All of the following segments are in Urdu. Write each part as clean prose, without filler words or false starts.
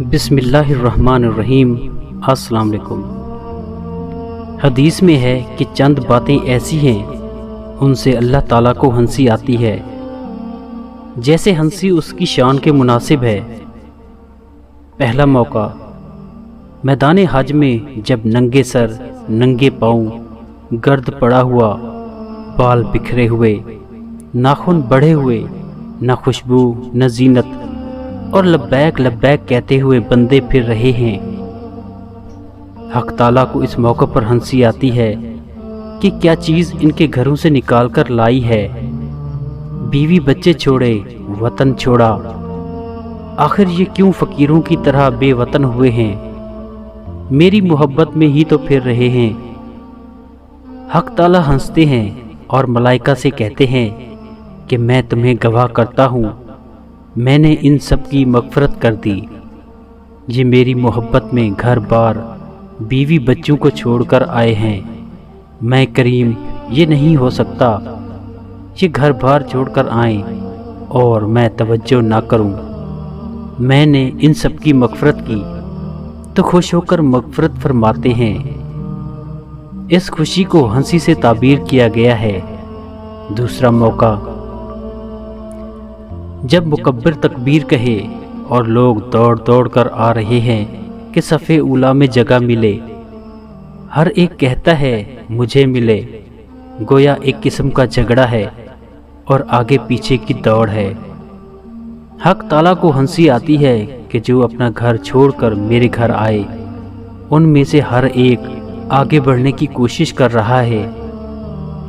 بسم اللہ الرحمن الرحیم۔ السلام علیکم۔ حدیث میں ہے کہ چند باتیں ایسی ہیں ان سے اللہ تعالیٰ کو ہنسی آتی ہے جیسے ہنسی اس کی شان کے مناسب ہے۔ پہلا موقع، میدان حج میں جب ننگے سر ننگے پاؤں، گرد پڑا ہوا، بال بکھرے ہوئے، ناخن بڑھے ہوئے، نہ خوشبو نہ زینت، اور لبیک لبیک کہتے ہوئے بندے پھر رہے ہیں۔ حق تعالیٰ کو اس موقع پر ہنسی آتی ہے کہ کیا چیز ان کے گھروں سے نکال کر لائی ہے۔ بیوی بچے چھوڑے، وطن چھوڑا، آخر یہ کیوں فقیروں کی طرح بے وطن ہوئے ہیں؟ میری محبت میں ہی تو پھر رہے ہیں۔ حق تعالیٰ ہنستے ہیں اور ملائکہ سے کہتے ہیں کہ میں تمہیں گواہ کرتا ہوں، میں نے ان سب کی مغفرت کر دی۔ یہ میری محبت میں گھر بار بیوی بچوں کو چھوڑ کر آئے ہیں۔ میں کریم یہ نہیں ہو سکتا یہ گھر بار چھوڑ کر آئیں اور میں توجہ نہ کروں۔ میں نے ان سب کی مغفرت کی تو خوش ہو کر مغفرت فرماتے ہیں۔ اس خوشی کو ہنسی سے تعبیر کیا گیا ہے۔ دوسرا موقع، جب مکبر تکبیر کہے اور لوگ دوڑ دوڑ کر آ رہے ہیں کہ صف اولیٰ میں جگہ ملے، ہر ایک کہتا ہے مجھے ملے، گویا ایک قسم کا جھگڑا ہے اور آگے پیچھے کی دوڑ ہے۔ حق تعالیٰ کو ہنسی آتی ہے کہ جو اپنا گھر چھوڑ کر میرے گھر آئے، ان میں سے ہر ایک آگے بڑھنے کی کوشش کر رہا ہے۔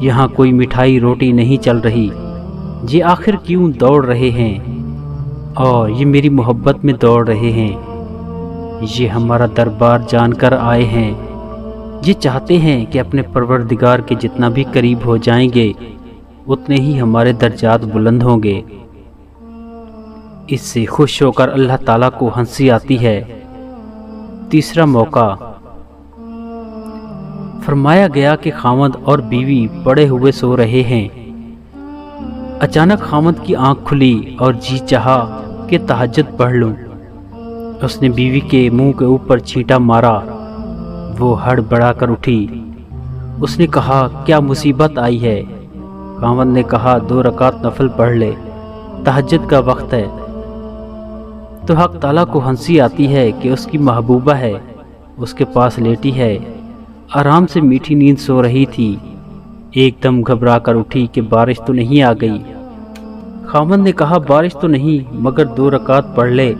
یہاں کوئی مٹھائی روٹی نہیں چل رہی، یہ آخر کیوں دوڑ رہے ہیں؟ اور یہ میری محبت میں دوڑ رہے ہیں۔ یہ ہمارا دربار جان کر آئے ہیں۔ یہ چاہتے ہیں کہ اپنے پروردگار کے جتنا بھی قریب ہو جائیں گے اتنے ہی ہمارے درجات بلند ہوں گے۔ اس سے خوش ہو کر اللہ تعالیٰ کو ہنسی آتی ہے۔ تیسرا موقع، فرمایا گیا کہ خاوند اور بیوی پڑے ہوئے سو رہے ہیں۔ اچانک خاوند کی آنکھ کھلی اور جی چاہا کہ تہجد پڑھ لوں۔ اس نے بیوی کے منہ کے اوپر چھینٹا مارا، وہ ہڑبڑا کر اٹھی۔ اس نے کہا کیا مصیبت آئی ہے؟ خاوند نے کہا 2 رکعت نفل پڑھ لے، تہجد کا وقت ہے۔ تو حق تعالیٰ کو ہنسی آتی ہے کہ اس کی محبوبہ ہے، اس کے پاس لیٹی ہے، آرام سے میٹھی نیند سو رہی تھی، ایک دم گھبرا کر اٹھی کہ بارش تو نہیں آ گئی۔ خاوند نے کہا بارش تو نہیں مگر 2 رکعت پڑھ لے۔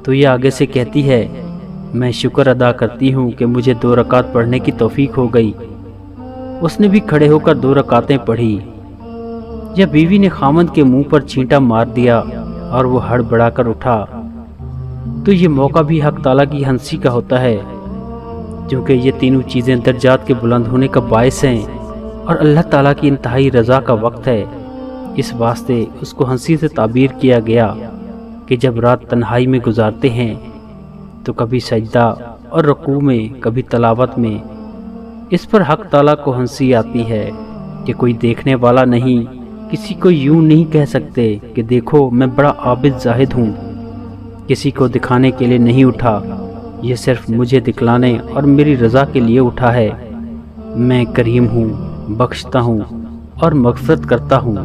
تو یہ آگے سے کہتی ہے میں شکر ادا کرتی ہوں کہ مجھے 2 رکعت پڑھنے کی توفیق ہو گئی۔ اس نے بھی کھڑے ہو کر 2 رکعتیں پڑھی۔ یا بیوی نے خاوند کے منہ پر چھینٹا مار دیا اور وہ ہڑبڑا کر اٹھا۔ تو یہ موقع بھی حق تعالیٰ کی ہنسی کا ہوتا ہے، کیونکہ یہ تینوں چیزیں درجات کے بلند ہونے کا باعث ہیں اور اللہ تعالیٰ کی انتہائی رضا کا وقت ہے۔ اس واسطے اس کو ہنسی سے تعبیر کیا گیا کہ جب رات تنہائی میں گزارتے ہیں تو کبھی سجدہ اور رکوع میں، کبھی تلاوت میں، اس پر حق تعالیٰ کو ہنسی آتی ہے کہ کوئی دیکھنے والا نہیں، کسی کو یوں نہیں کہہ سکتے کہ دیکھو میں بڑا عابد زاہد ہوں۔ کسی کو دکھانے کے لیے نہیں اٹھا، یہ صرف مجھے دکھلانے اور میری رضا کے لیے اٹھا ہے۔ میں کریم ہوں، بخشتا ہوں اور مغفرت کرتا ہوں۔